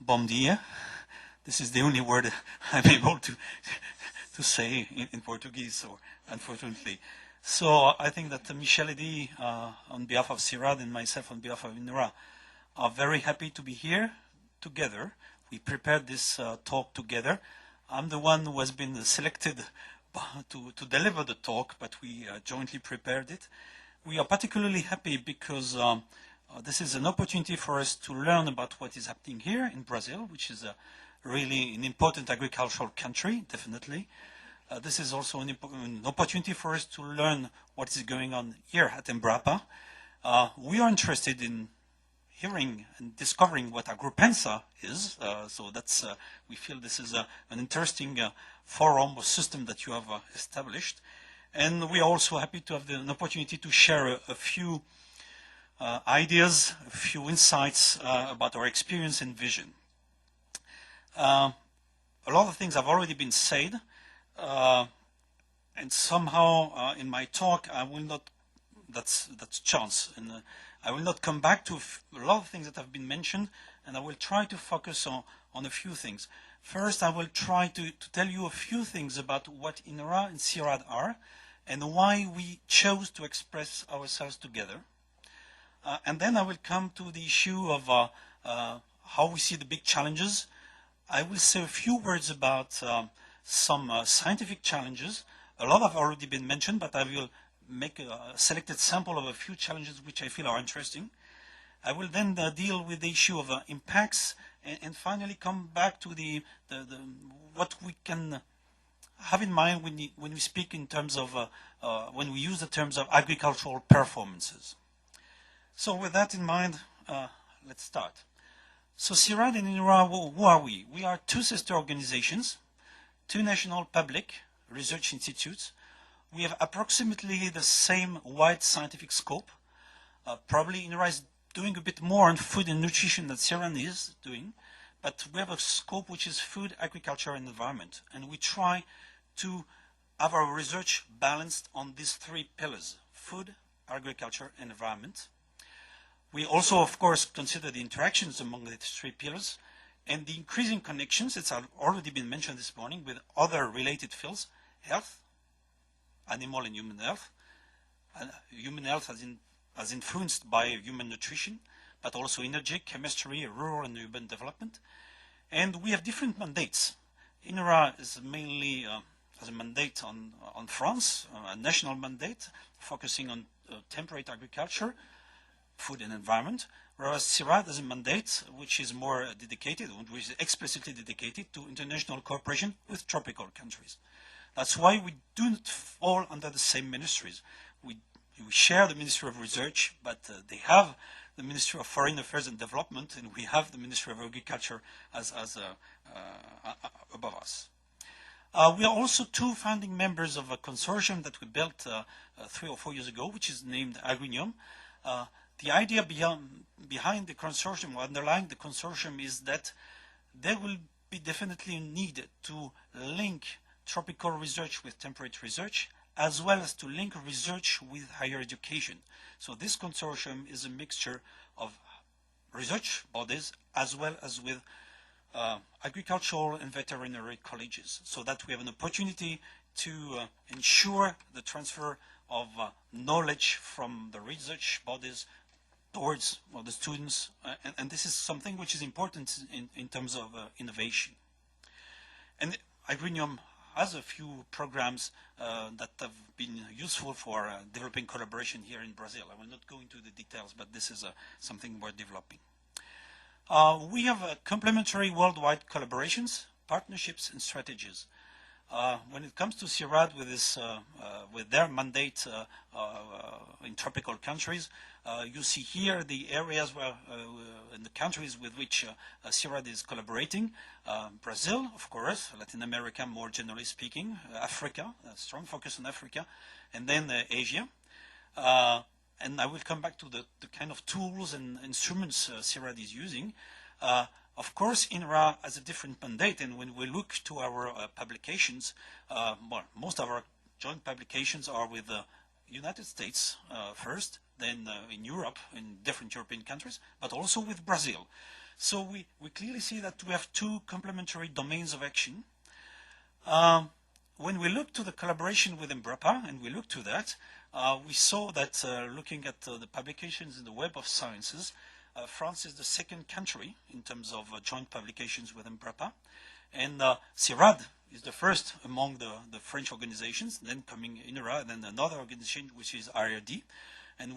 bom dia. This is the only word I'm able to say in Portuguese, so unfortunately. So I think that Michel Eddy, on behalf of CIRAD and myself on behalf of INRA, are very happy to be here together. We prepared this talk together. I'm the one who has been selected to deliver the talk, but we jointly prepared it. We are particularly happy because this is an opportunity for us to learn about what is happening here in Brazil, which is really an important agricultural country, definitely. This is also an opportunity for us to learn what is going on here at Embrapa. We are interested in hearing and discovering what Agripensa is, so that's, we feel this is an interesting forum or system that you have established. And we are also happy to have an opportunity to share a few ideas, a few insights about our experience and vision. A lot of things have already been said, and somehow in my talk I will not, that's chance, and I will not come back to a lot of things that have been mentioned, and I will try to focus on a few things. First, I will try to tell you a few things about what INRA and CIRAD are, and why we chose to express ourselves together. And then I will come to the issue of how we see the big challenges. I will say a few words about some scientific challenges. A lot have already been mentioned, but I will make a selected sample of a few challenges which I feel are interesting. I will then deal with the issue of impacts, and finally come back to what we can have in mind when we speak in terms of, when we use the terms of agricultural performances. So with that in mind, let's start. So CIRAD and INRA, who are we? We are two sister organizations, two national public research institutes. We have approximately the same wide scientific scope. Probably INRA is doing a bit more on food and nutrition than CIRAD is doing, but we have a scope which is food, agriculture, and environment. And we try to have our research balanced on these three pillars: food, agriculture, and environment. We also, of course, consider the interactions among the three pillars and the increasing connections, it's already been mentioned this morning, with other related fields: health, animal and human health. Human health as influenced by human nutrition, but also energy, chemistry, rural and urban development. And we have different mandates. INRA is mainly has a mandate on France, a national mandate, focusing on temperate agriculture, food and environment, whereas CIRAD has a mandate which is more dedicated, which is explicitly dedicated to international cooperation with tropical countries. That's why we do not fall under the same ministries. We share the Ministry of Research, but they have the Ministry of Foreign Affairs and Development, and we have the Ministry of Agriculture as above us. We are also two founding members of a consortium that we built 3 or 4 years ago, which is named Agricultura. The idea behind the consortium, or underlying the consortium, is that there will be definitely a need to link tropical research with temperate research, as well as to link research with higher education. So this consortium is a mixture of research bodies as well as with agricultural and veterinary colleges, so that we have an opportunity to ensure the transfer of knowledge from the research bodies towards the students, and this is something which is important in terms of innovation. And Agricultura has a few programs that have been useful for developing collaboration here in Brazil. I will not go into the details, but this is something we're developing. We have complementary worldwide collaborations, partnerships, and strategies. When it comes to CIRAD with their mandate in tropical countries, you see here the areas where, in the countries with which CIRAD is collaborating. Brazil, of course, Latin America more generally speaking, Africa, a strong focus on Africa, and then Asia. And I will come back to the kind of tools and instruments CIRAD is using. Of course, INRA has a different mandate, and when we look to our publications, well, most of our joint publications are with the United States first, then in Europe, in different European countries, but also with Brazil. So we clearly see that we have two complementary domains of action. When we look to the collaboration with Embrapa, and we look to that, we saw that looking at the publications in the Web of Sciences, France is the second country in terms of joint publications with Embrapa. And CIRAD is the first among the French organizations, then coming INRA, and then another organization which is IRD. And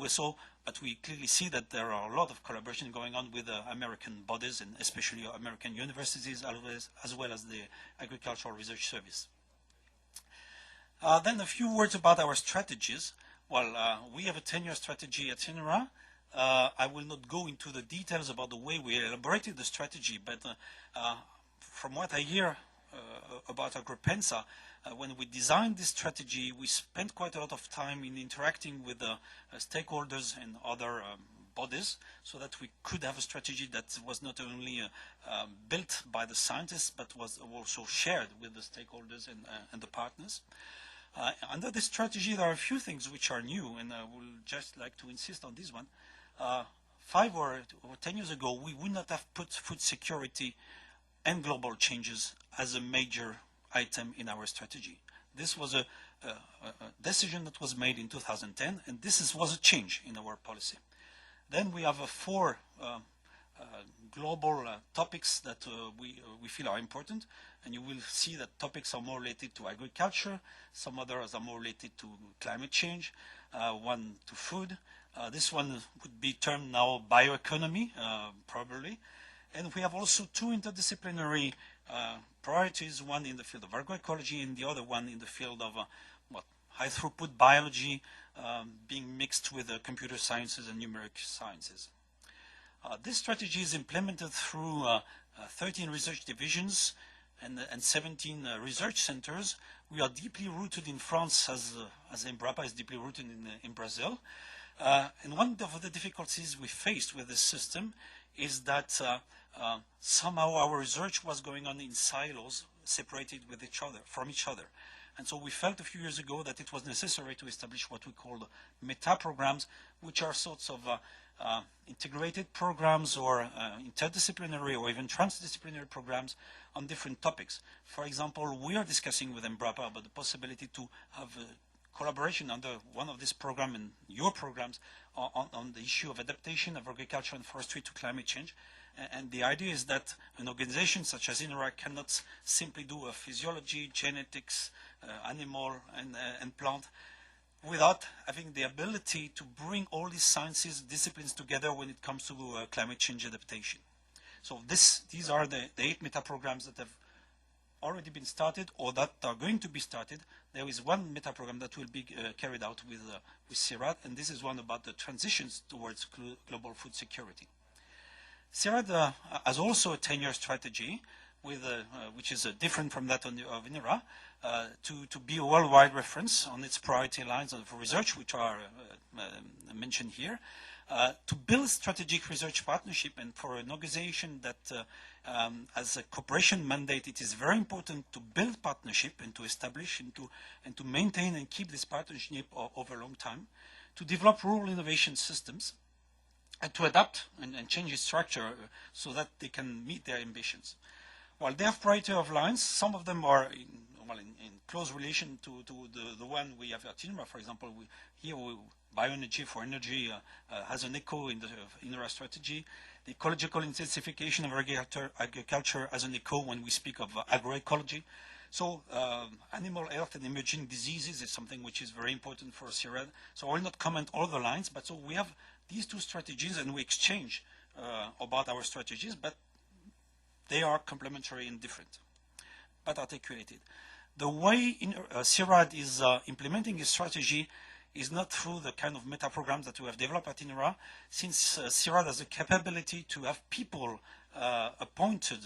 but we clearly see that there are a lot of collaboration going on with American bodies, and especially American universities, as well as the Agricultural Research Service. Then a few words about our strategies. Well, we have a 10-year strategy at INRA. I will not go into the details about the way we elaborated the strategy, but from what I hear about Agripensa, when we designed this strategy, we spent quite a lot of time in interacting with stakeholders and other bodies, so that we could have a strategy that was not only built by the scientists, but was also shared with the stakeholders and the partners. Under this strategy, there are a few things which are new, and I would just like to insist on this one. 5 or 10 years ago, we would not have put food security and global changes as a major item in our strategy. This was a decision that was made in 2010, and this was a change in our policy. Then we have 4 global topics that we feel are important, and you will see that topics are more related to agriculture, some others are more related to climate change, one to food. This one would be termed now bioeconomy, probably. And we have also 2 interdisciplinary priorities, one in the field of agroecology and the other one in the field of high-throughput biology being mixed with computer sciences and numeric sciences. This strategy is implemented through 13 research divisions and 17 research centers. We are deeply rooted in France, as Embrapa is deeply rooted in Brazil. And one of the difficulties we faced with this system is that somehow our research was going on in silos, separated from each other. And so we felt a few years ago that it was necessary to establish what we call meta-programs, which are sorts of integrated programs or interdisciplinary or even transdisciplinary programs on different topics. For example, we are discussing with Embrapa about the possibility to have collaboration under one of these programs and your programs on the issue of adaptation of agriculture and forestry to climate change. And the idea is that an organization such as INRA cannot simply do a physiology, genetics, animal and plant without having the ability to bring all these sciences, disciplines together when it comes to climate change adaptation. So these are the 8 meta-programs that have already been started or that are going to be started. There is one meta-program that will be carried out with CIRAD, and this is one about the transitions towards global food security. CIRAD has also a 10-year strategy, which is different from that of INRA, to be a worldwide reference on its priority lines of research, which are mentioned here, to build strategic research partnership. And for an organization that has a cooperation mandate, it is very important to build partnership and to establish and to maintain and keep this partnership over a long time, to develop rural innovation systems, and to adapt and change its structure so that they can meet their ambitions. While they have priority of lines, some of them are in close relation to the one we have at INRA. For example, bioenergy for energy has an echo in the INRA strategy. The ecological intensification of agriculture has an echo when we speak of agroecology. So animal health and emerging diseases is something which is very important for CIRAD. So I will not comment all the lines, but so we have these 2 strategies and we exchange about our strategies, but they are complementary and different, but articulated. The way CIRAD is implementing its strategy is not through the kind of meta-programs that we have developed at INRA. Since CIRAD has the capability to have people appointed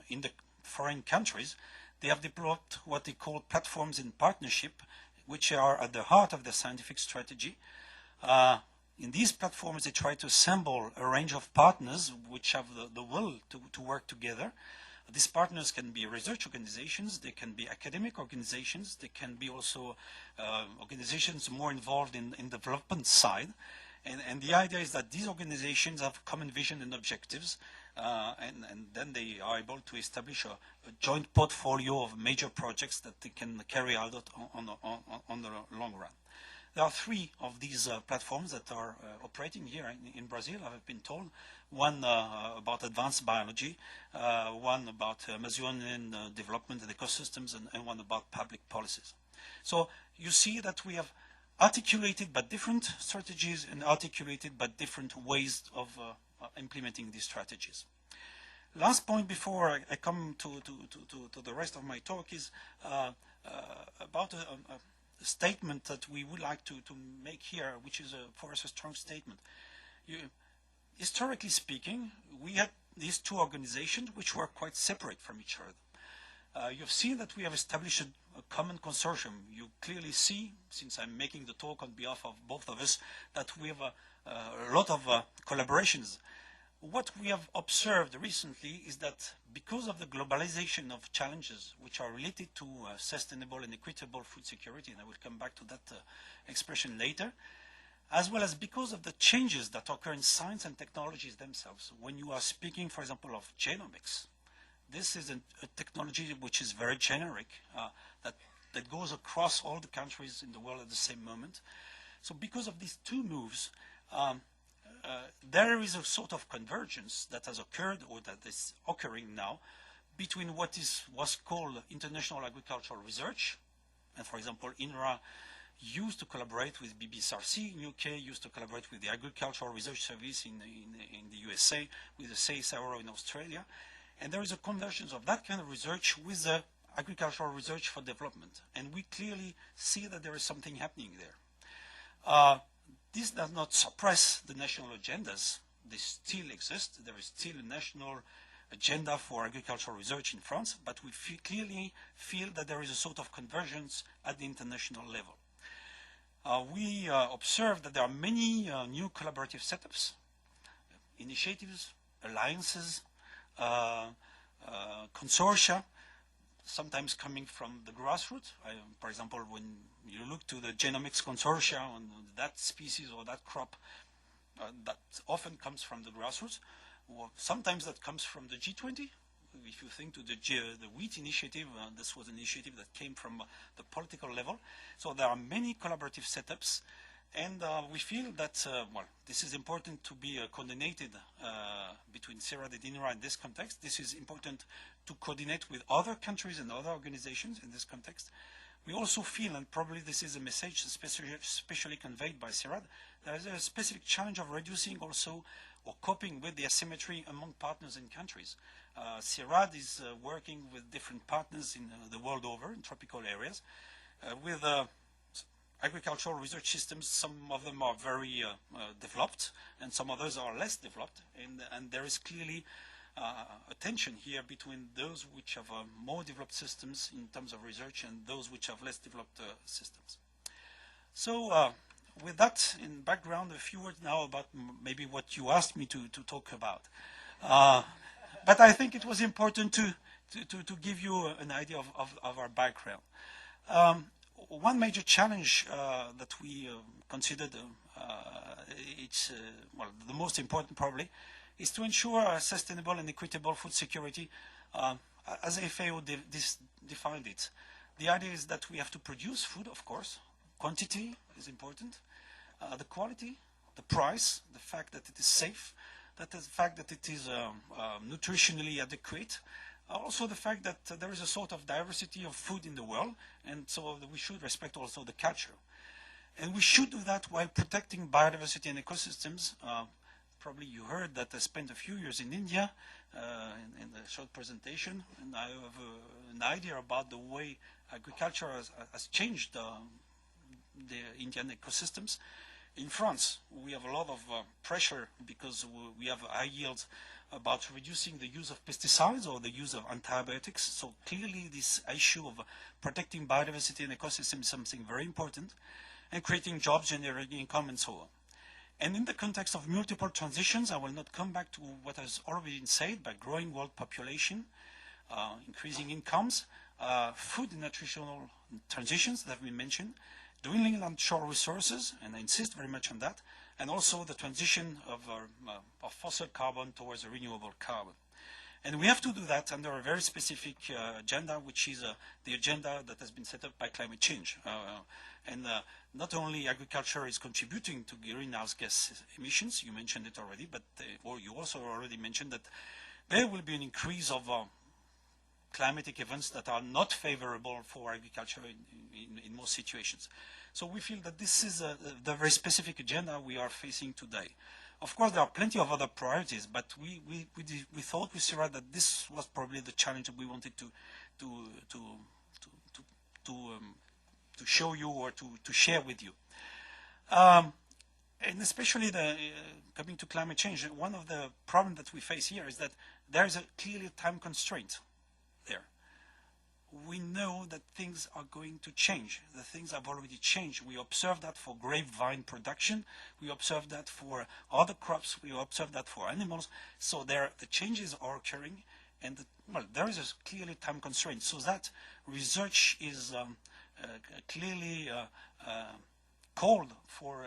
in the foreign countries, they have developed what they call platforms in partnership, which are at the heart of their scientific strategy. In these platforms, they try to assemble a range of partners which have the will to work together. These partners can be research organizations, they can be academic organizations, they can be also organizations more involved in development side. And the idea is that these organizations have common vision and objectives. and then they are able to establish a joint portfolio of major projects that they can carry out on the long run. There are three of these platforms that are operating here in Brazil, I've been told. One about advanced biology, one about Amazonian development and ecosystems, and one about public policies. So you see that we have articulated but different strategies and articulated but different ways of implementing these strategies. Last point before I come to the rest of my talk is about a statement that we would like to make here, which is for us a strong statement. Historically speaking, we had these two organizations which were quite separate from each other. You've seen that we have established a common consortium. You clearly see, since I'm making the talk on behalf of both of us, that we have a lot of collaborations. What we have observed recently is that because of the globalization of challenges which are related to sustainable and equitable food security, and I will come back to that expression later, as well as because of the changes that occur in science and technologies themselves. When you are speaking, for example, of genomics, this is a technology which is very generic, that goes across all the countries in the world at the same moment. So because of these two moves, there is a sort of convergence that has occurred, or that is occurring now, between what was called international agricultural research, and for example, INRA used to collaborate with BBSRC in UK, used to collaborate with the Agricultural Research Service in the USA, with the CSIRO in Australia, and there is a convergence of that kind of research with the agricultural research for development, and we clearly see that there is something happening there. This does not suppress the national agendas. They still exist. There is still a national agenda for agricultural research in France, but we clearly feel that there is a sort of convergence at the international level. We observe that there are many new collaborative setups, initiatives, alliances, consortia, sometimes coming from the grassroots. For example, when you look to the genomics consortia on that species or that crop, that often comes from the grassroots. Or sometimes that comes from the G20. If you think to the wheat initiative, this was an initiative that came from the political level. So there are many collaborative setups, and we feel that, well, this is important to be coordinated between CIRAD and INRA in this context. This is important to coordinate with other countries and other organizations in this context. We also feel, and probably this is a message especially conveyed by CIRAD, there is a specific challenge of reducing also or coping with the asymmetry among partners in countries. CIRAD is working with different partners in the world over, in tropical areas, with agricultural research systems. Some of them are very developed, and some others are less developed, and there is clearly a tension here between those which have more developed systems in terms of research and those which have less developed systems. So with that in background, a few words now about maybe what you asked me to talk about. But I think it was important to give you an idea of our background. One major challenge that we considered, it's well, the most important probably, is to ensure sustainable and equitable food security as FAO defined it. The idea is that we have to produce food, of course. Quantity is important. The quality, the price, the fact that it is safe, the fact that it is nutritionally adequate. Also the fact that there is a sort of diversity of food in the world, and so we should respect also the culture. And we should do that while protecting biodiversity and ecosystems. Probably you heard that I spent a few years in India in the short presentation, and I have an idea about the way agriculture has changed the Indian ecosystems. In France, we have a lot of pressure because we have high yields about reducing the use of pesticides or the use of antibiotics. So clearly this issue of protecting biodiversity and ecosystems is something very important, and creating jobs, generating income, and so on. And in the context of multiple transitions, I will not come back to what has already been said, by growing world population, increasing incomes, food and nutritional transitions that have been mentioned, dwindling landshore resources, and I insist very much on that, and also the transition of fossil carbon towards a renewable carbon. And we have to do that under a very specific agenda, which is the agenda that has been set up by climate change. Not only agriculture is contributing to greenhouse gas emissions, you mentioned it already, but or you also already mentioned that there will be an increase of climatic events that are not favorable for agriculture in most situations. So we feel that this is the very specific agenda we are facing today. Of course, there are plenty of other priorities, but we thought with Sierra that this was probably the challenge that we wanted to show you or to share with you. And especially coming to climate change, one of the problems that we face here is that there is a clearly time constraint there. We know that things are going to change. The things have already changed. We observe that for grapevine production. We observe that for other crops. We observe that for animals. So the changes are occurring, and well, there is a clearly time constraint. So that research is clearly called for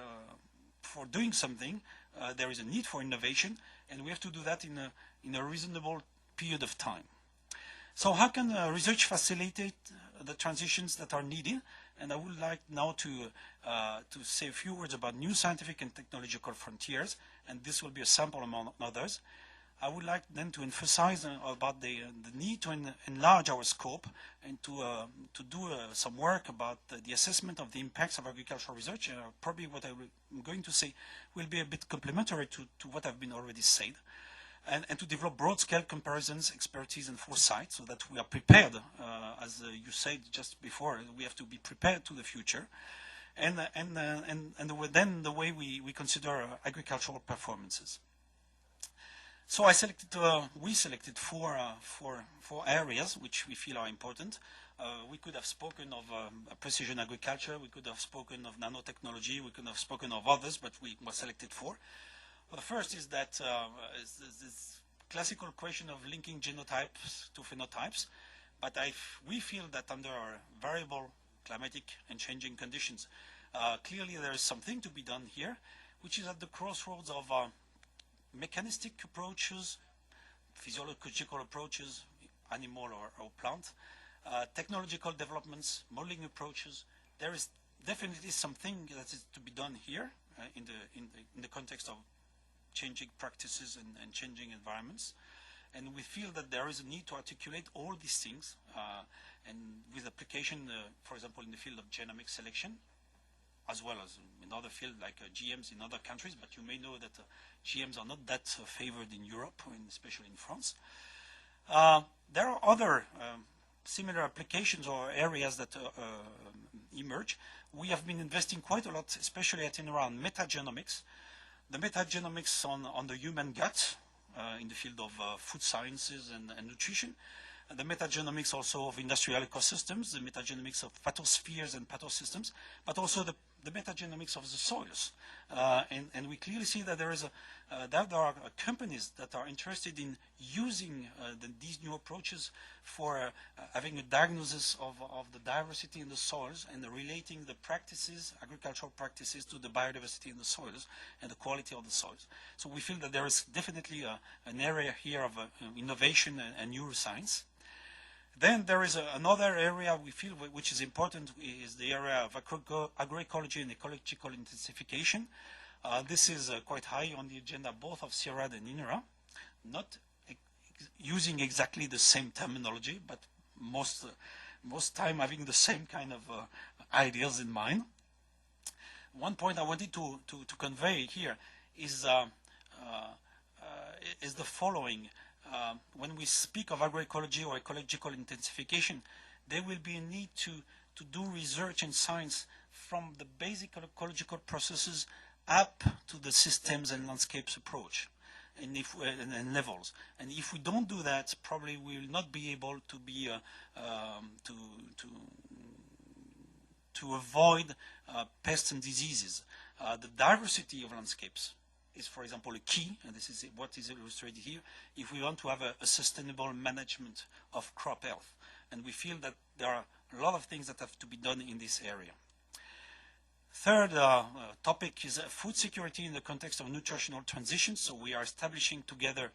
doing something. There is a need for innovation, and we have to do that in a reasonable period of time. So how can research facilitate the transitions that are needed? And I would like now to say a few words about new scientific and technological frontiers, and this will be a sample among others. I would like then to emphasize about the need to enlarge our scope and to do some work about the assessment of the impacts of agricultural research. Probably what I'm going to say will be a bit complementary to what I've been already said. And to develop broad-scale comparisons, expertise, and foresight, so that we are prepared, as you said just before, we have to be prepared to the future, and then the way we consider agricultural performances. So we selected four areas which we feel are important. We could have spoken of precision agriculture, we could have spoken of nanotechnology, we could have spoken of others, but we were selected four. Well, the first is that this classical question of linking genotypes to phenotypes, but we feel that under variable climatic and changing conditions, clearly there is something to be done here, which is at the crossroads of mechanistic approaches, physiological approaches, animal or plant, technological developments, modeling approaches. There is definitely something that is to be done here in the context of changing practices and changing environments. And we feel that there is a need to articulate all these things and with application, for example, in the field of genomic selection, as well as in other fields like GMs in other countries, but you may know that GMs are not that favored in Europe, and especially in France. There are other similar applications or areas that emerge. We have been investing quite a lot, especially at and around metagenomics. The metagenomics on the human gut in the field of food sciences and nutrition. The metagenomics also of industrial ecosystems, the metagenomics of phytospheres and pathosystems, but also the metagenomics of the soils. And we clearly see that there are companies that are interested in using these new approaches for having a diagnosis of the diversity in the soils and relating the practices, agricultural practices, to the biodiversity in the soils and the quality of the soils. So we feel that there is definitely an area here of innovation and neuroscience. Then there is another area we feel which is important, is the area of agroecology and ecological intensification. This is quite high on the agenda both of CIRAD and INRA, not using exactly the same terminology, but most time having the same kind of ideas in mind. One point I wanted to convey here is the following. When we speak of agroecology or ecological intensification, there will be a need to do research and science from the basic ecological processes up to the systems and landscapes approach and levels. And if we don't do that, probably we will not be able to be to avoid pests and diseases. The diversity of landscapes is, for example, a key, and this is what is illustrated here, if we want to have a sustainable management of crop health. And we feel that there are a lot of things that have to be done in this area. Third topic is food security in the context of nutritional transition. So we are establishing together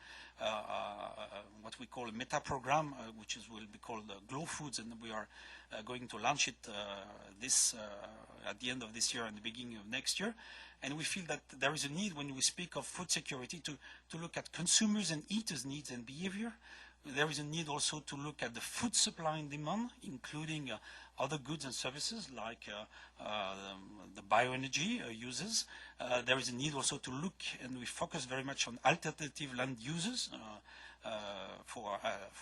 what we call a meta program, which will be called Glow Foods, and we are going to launch it at the end of this year and the beginning of next year. And we feel that there is a need, when we speak of food security, to look at consumers and eaters' needs and behavior. There is a need also to look at the food supply and demand, including other goods and services like the bioenergy uses. There is a need also to look, and we focus very much on alternative land uses for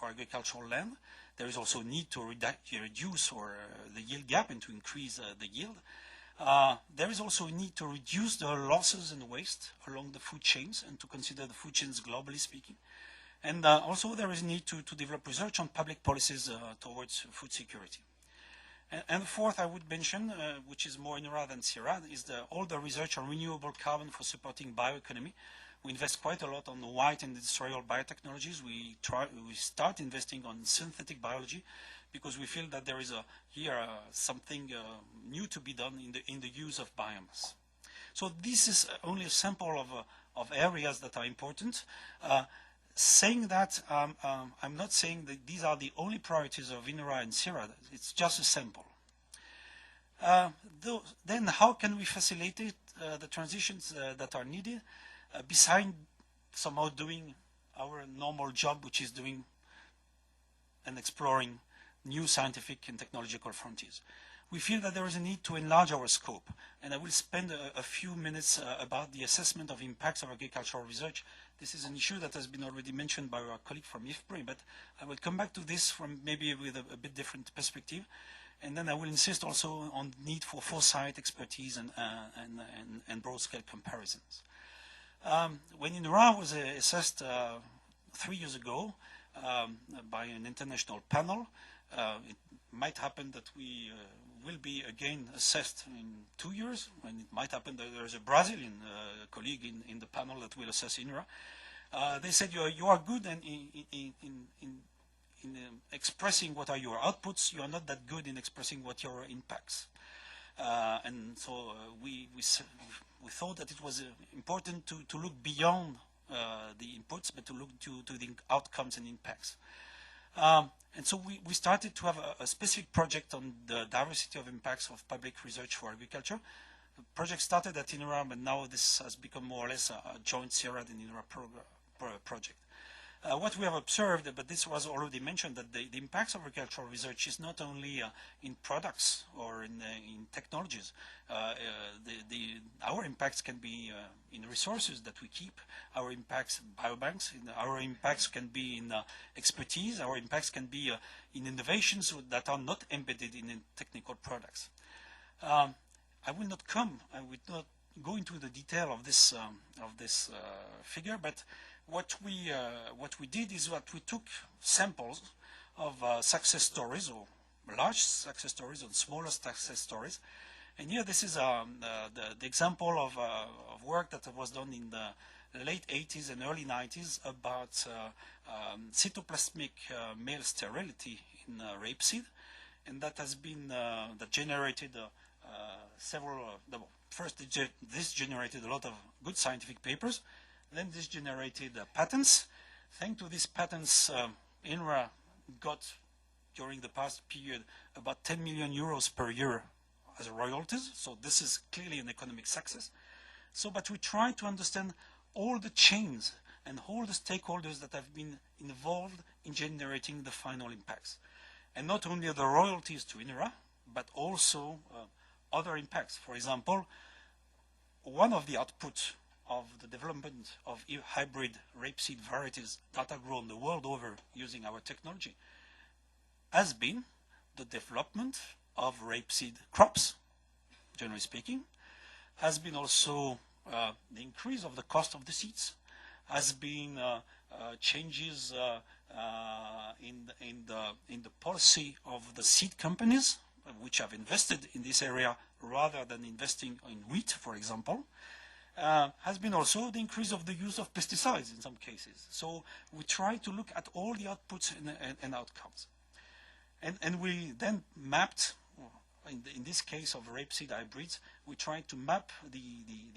agricultural land. There is also a need to reduce the yield gap and to increase the yield. There is also a need to reduce the losses and waste along the food chains and to consider the food chains globally speaking. And also there is a need to develop research on public policies towards food security. And fourth, I would mention, which is more INRA than CIRA, is all the research on renewable carbon for supporting bioeconomy. We invest quite a lot on white and industrial biotechnologies. We start investing on synthetic biology because we feel that there is something new to be done in the use of biomass. So this is only a sample of areas that are important. Saying that, I'm not saying that these are the only priorities of INRA and CIRA. It's just a sample. Then how can we facilitate the transitions that are needed besides somehow doing our normal job, which is doing and exploring new scientific and technological frontiers? We feel that there is a need to enlarge our scope, and I will spend a few minutes about the assessment of impacts of agricultural research. This is an issue that has been already mentioned by our colleague from IFPRI, but I will come back to this from maybe with a bit different perspective, and then I will insist also on the need for foresight, expertise, and broad-scale comparisons. When INRA was assessed 3 years ago by an international panel, it might happen that we will be again assessed in 2 years, and it might happen that there is a Brazilian colleague in the panel that will assess INRA. They said you are good in expressing what are your outputs, you are not that good in expressing what your impacts. And so we thought that it was important to look beyond the inputs, but to look to the outcomes and impacts. And so we started to have a specific project on the diversity of impacts of public research for agriculture. The project started at INRA, but now this has become more or less a joint CIRA and INRA project. What we have observed, but this was already mentioned, that the impacts of agricultural research is not only in products or in technologies. Our impacts can be in resources that we keep. Our impacts in biobanks. Our impacts can be in expertise. Our impacts can be in innovations that are not embedded in technical products. I will not go into the detail of this figure, but what we did is that we took samples of success stories, or large success stories and smaller success stories. And here this is the example of work that was done in the late 80s and early 90s about cytoplasmic male sterility in rapeseed. And that has been, that generated first this generated a lot of good scientific papers. Then this generated patents. Thanks to these patents, INRA got, during the past period, about 10 million euros per year as royalties. So this is clearly an economic success. But we try to understand all the chains and all the stakeholders that have been involved in generating the final impacts. And not only the royalties to INRA, but also other impacts. For example, one of the outputs of the development of hybrid rapeseed varieties that are grown the world over using our technology has been the development of rapeseed crops, generally speaking, has been also the increase of the cost of the seeds, has been changes in the policy of the seed companies, which have invested in this area rather than investing in wheat, for example. Has been also the increase of the use of pesticides in some cases. So we try to look at all the outputs and outcomes. And we then mapped in this case of rapeseed hybrids, we try to map the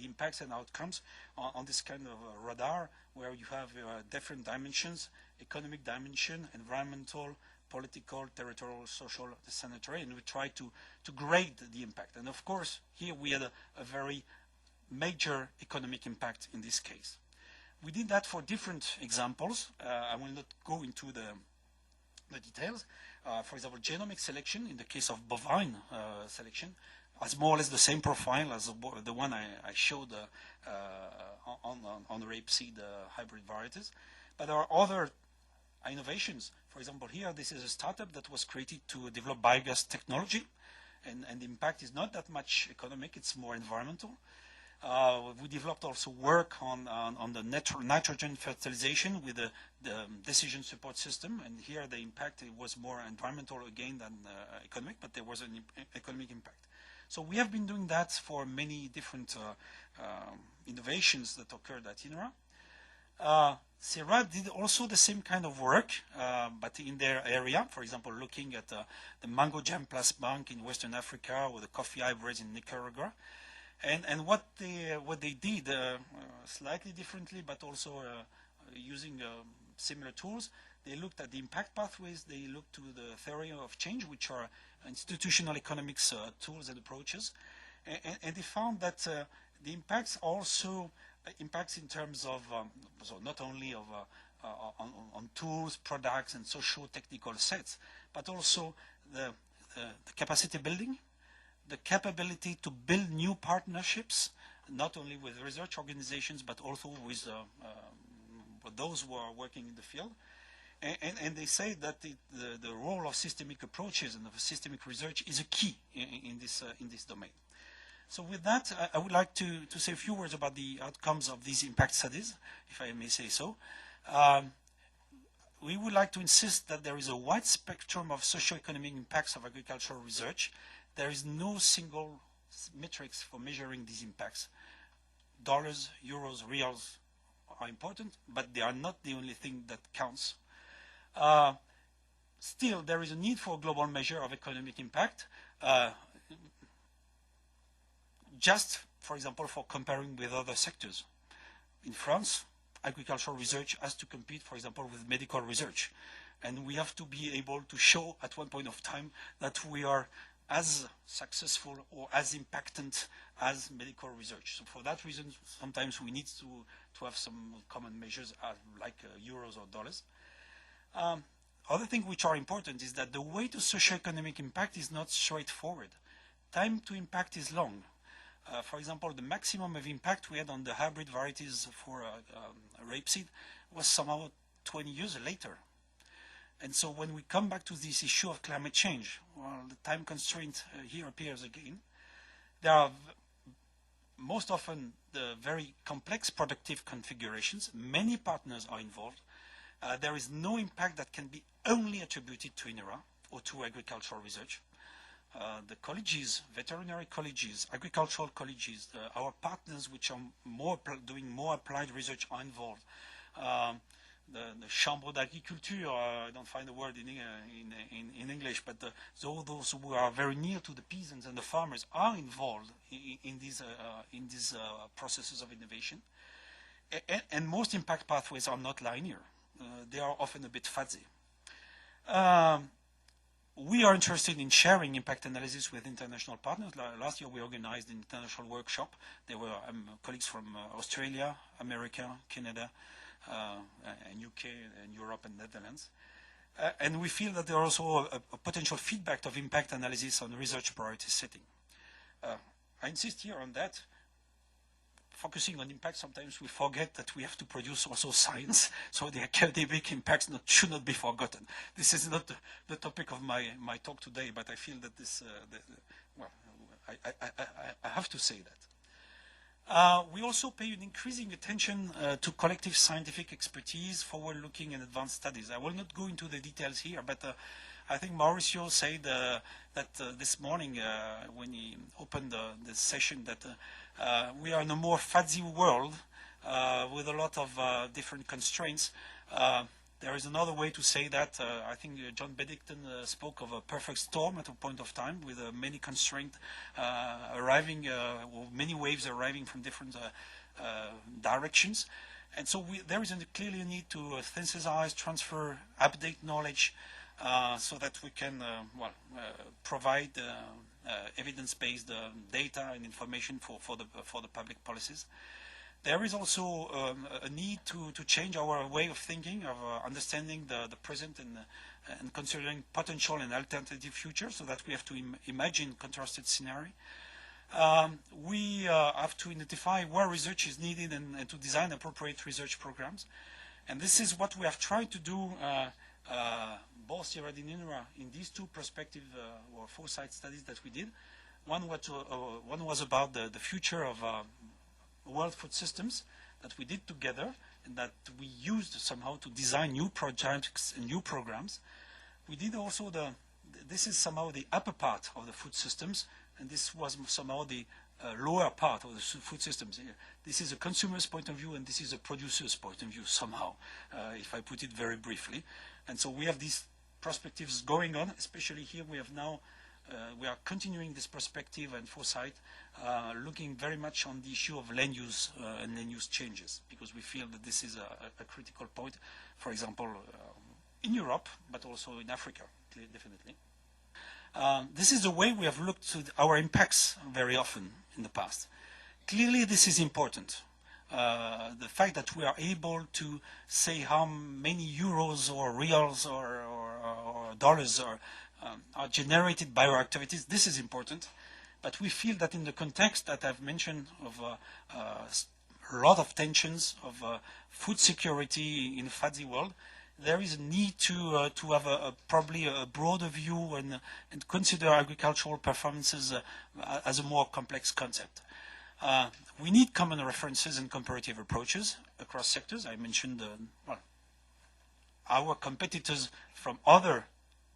impacts and outcomes on this kind of radar where you have different dimensions: economic dimension, environmental, political, territorial, social, sanitary, and we try to grade the impact. And of course, here we had a very major economic impact in this case. We did that for different examples. I will not go into the details. For example, genomic selection, in the case of bovine selection, has more or less the same profile as the one I showed on rapeseed hybrid varieties. But there are other innovations. For example, here, this is a startup that was created to develop biogas technology, and the impact is not that much economic, it's more environmental. We developed also work on the nitrogen fertilization with the decision support system, and here the impact was more environmental again than economic, but there was an economic impact. So we have been doing that for many different innovations that occurred at INRA. Sierra did also the same kind of work, but in their area, for example, looking at the mango jam plus bank in Western Africa or the coffee hybrids in Nicaragua. And what they did slightly differently, but also using similar tools, they looked at the impact pathways, they looked to the theory of change, which are institutional economics tools and approaches, and they found that the impacts also impacts in terms of, so not only of on tools, products, and socio-technical sets, but also the capacity building, the capability to build new partnerships, not only with research organizations, but also with those who are working in the field. And they say that the role of systemic approaches and of systemic research is a key in this domain. So with that, I would like to say a few words about the outcomes of these impact studies, if I may say so. We would like to insist that there is a wide spectrum of socio-economic impacts of agricultural research. There is no single metrics for measuring these impacts. Dollars, euros, reals are important, but they are not the only thing that counts. Still, there is a need for a global measure of economic impact, just, for example, for comparing with other sectors. In France, agricultural research has to compete, for example, with medical research. And we have to be able to show at one point of time that we are as successful or as impactant as medical research. So for that reason, sometimes we need to have some common measures like euros or dollars. Other things which are important is that the way to socioeconomic impact is not straightforward. Time to impact is long. For example, the maximum of impact we had on the hybrid varieties for rapeseed was somehow 20 years later. And so when we come back to this issue of climate change, well, the time constraint here appears again. There are most often the very complex productive configurations. Many partners are involved. There is no impact that can be only attributed to INRA or to agricultural research. The colleges, veterinary colleges, agricultural colleges, our partners which are doing more applied research are involved. The Chambre d'Agriculture, I don't find the word in English, but those who are very near to the peasants and the farmers are involved in these processes of innovation. And most impact pathways are not linear. They are often a bit fuzzy. We are interested in sharing impact analysis with international partners. Last year we organized an international workshop. There were colleagues from Australia, America, Canada, and UK, and Europe, and Netherlands. And we feel that there are also a potential feedback of impact analysis on research priority setting. I insist here on that. Focusing on impact, sometimes we forget that we have to produce also science, so the academic impacts should not be forgotten. This is not the topic of my talk today, but I feel that this, well, I have to say that. We also pay an increasing attention to collective scientific expertise, forward-looking and advanced studies. I will not go into the details here, but I think Mauricio said that this morning when he opened the session that we are in a more fuzzy world with a lot of different constraints. There is another way to say that. I think John Beddington spoke of a perfect storm at a point of time with many constraints arriving, or many waves arriving from different directions. And so there is clearly a need to synthesize, transfer, update knowledge so that we can provide evidence-based data and information for the public policies. There is also a need to change our way of thinking, of understanding the present and considering potential and alternative future, so that we have to imagine contrasted scenario. We have to identify where research is needed and to design appropriate research programs. And this is what we have tried to do, both here at INRA, in these two prospective or foresight studies that we did. One was about the future of world food systems that we did together and that we used somehow to design new projects and new programs. We did also this is somehow the upper part of the food systems, and this was somehow the lower part of the food systems. This is a consumer's point of view, and this is a producer's point of view somehow, if I put it very briefly. And so we have these perspectives going on, especially here we have now we are continuing this perspective and foresight, looking very much on the issue of land use and land use changes, because we feel that this is a critical point, for example, in Europe, but also in Africa, definitely. This is the way we have looked to our impacts very often in the past. Clearly, this is important. The fact that we are able to say how many euros or reals or dollars are generated by our activities, this is important. But we feel that in the context that I've mentioned of a lot of tensions, of food security in a fuzzy world, there is a need to have probably a broader view and consider agricultural performances as a more complex concept. We need common references and comparative approaches across sectors. I mentioned our competitors from other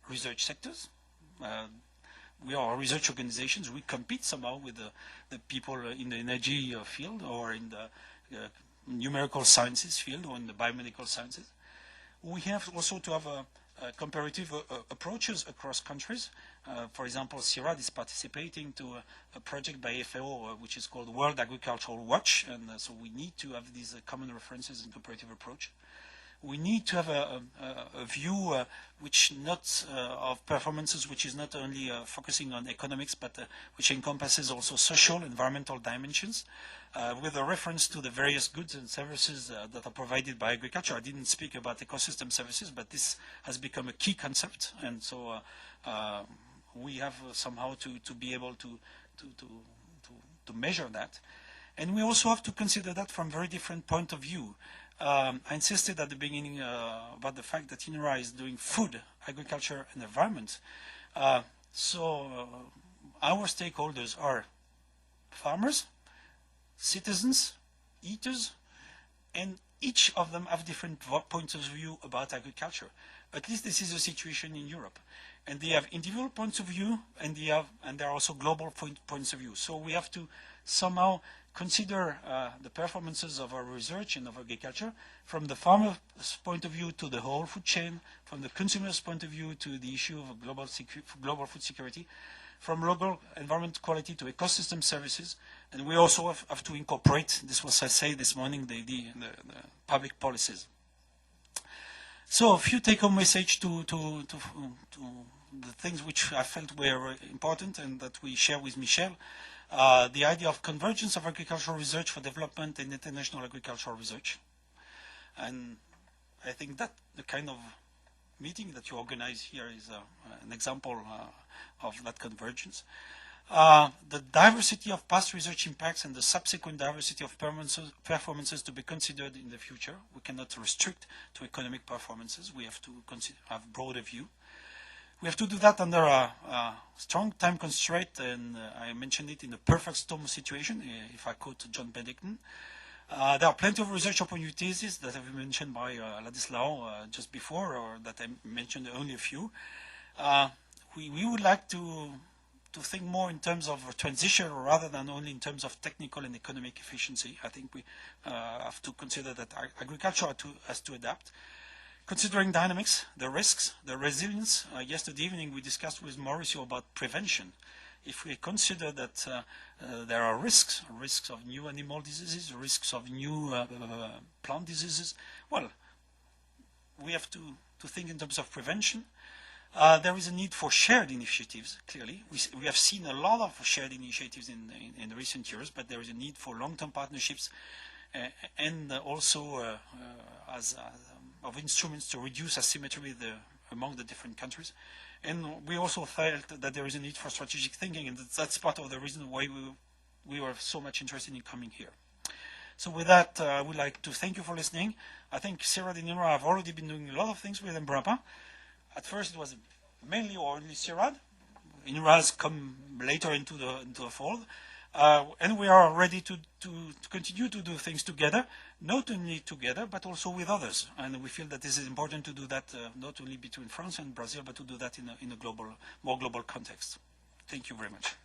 research sectors. We are research organizations. We compete somehow with the people in the energy field or in the numerical sciences field or in the biomedical sciences. We have also to have comparative approaches across countries. For example, CIRAD is participating to a project by FAO which is called World Agricultural Watch, and so we need to have these common references and comparative approach. We need to have a view which not of performances which is not only focusing on economics, but which encompasses also social, environmental dimensions, with a reference to the various goods and services that are provided by agriculture. I didn't speak about ecosystem services, but this has become a key concept, and so we have somehow to be able to measure that. And we also have to consider that from very different point of view. I insisted at the beginning about the fact that INRA is doing food, agriculture, and environment. So our stakeholders are farmers, citizens, eaters, and each of them have different points of view about agriculture. At least this is the situation in Europe. And they have individual points of view, and there are also global points of view. So we have to somehow consider the performances of our research and of agriculture from the farmer's point of view to the whole food chain, from the consumer's point of view to the issue of global food security, from local environment quality to ecosystem services. And we also have to incorporate, this was I said this morning, the public policies. So a few take-home message to the things which I felt were important and that we share with Michel. The idea of convergence of agricultural research for development and international agricultural research. And I think that the kind of meeting that you organize here is an example of that convergence. The diversity of past research impacts and the subsequent diversity of performances to be considered in the future. We cannot restrict to economic performances. We have to have a broader view. We have to do that under a strong time constraint, and I mentioned it in a perfect storm situation, if I quote John Beddington. There are plenty of research opportunities that have been mentioned by Ladislao just before, or that I mentioned only a few. We would like to think more in terms of transition rather than only in terms of technical and economic efficiency. I think we have to consider that agriculture has to adapt. Considering dynamics, the risks, the resilience, yesterday evening we discussed with Mauricio about prevention. If we consider that there are risks of new animal diseases, risks of new plant diseases, well, we have to think in terms of prevention. There is a need for shared initiatives, clearly. We have seen a lot of shared initiatives in recent years, but there is a need for long-term partnerships and also of instruments to reduce asymmetry among the different countries. And we also felt that there is a need for strategic thinking, and that's part of the reason why we were so much interested in coming here. So with that, I would like to thank you for listening. I think CIRAD and INRA have already been doing a lot of things with Embrapa. At first, it was mainly or only CIRAD. INRA has come later into the fold. And we are ready to continue to do things together, not only together, but also with others. And we feel that this is important to do that not only between France and Brazil, but to do that in a more global context. Thank you very much.